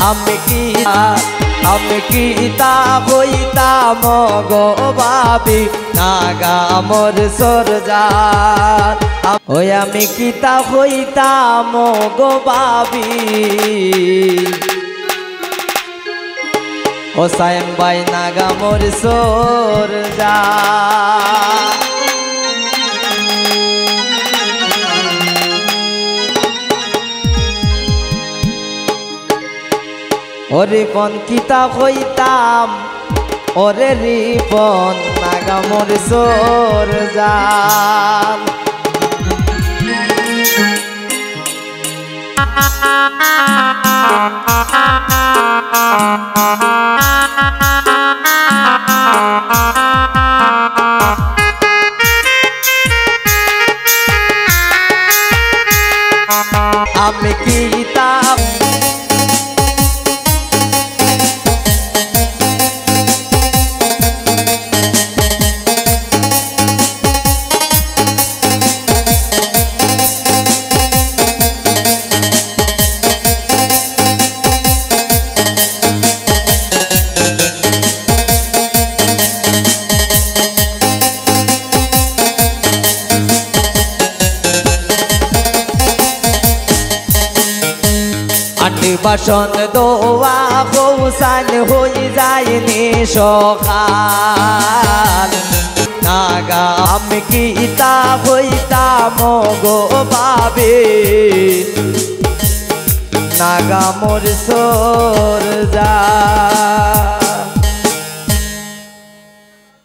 আমি কিতা হইতাম গো ভাবি নাগা মোর সরজার ওই আমি কিতা হইতাম গো ভাবি ও সায়েম ভাই নাগা মোর সরজার ওরে পন কিতা হইতাম ওরে রিপন নাগা মোর সরজার আমি কিতা বাসন দোয়া কৌশল হই যায়নি সকাল নাগা আমি কিতা হইতাম গো ভাবি নাগা মোর সরজার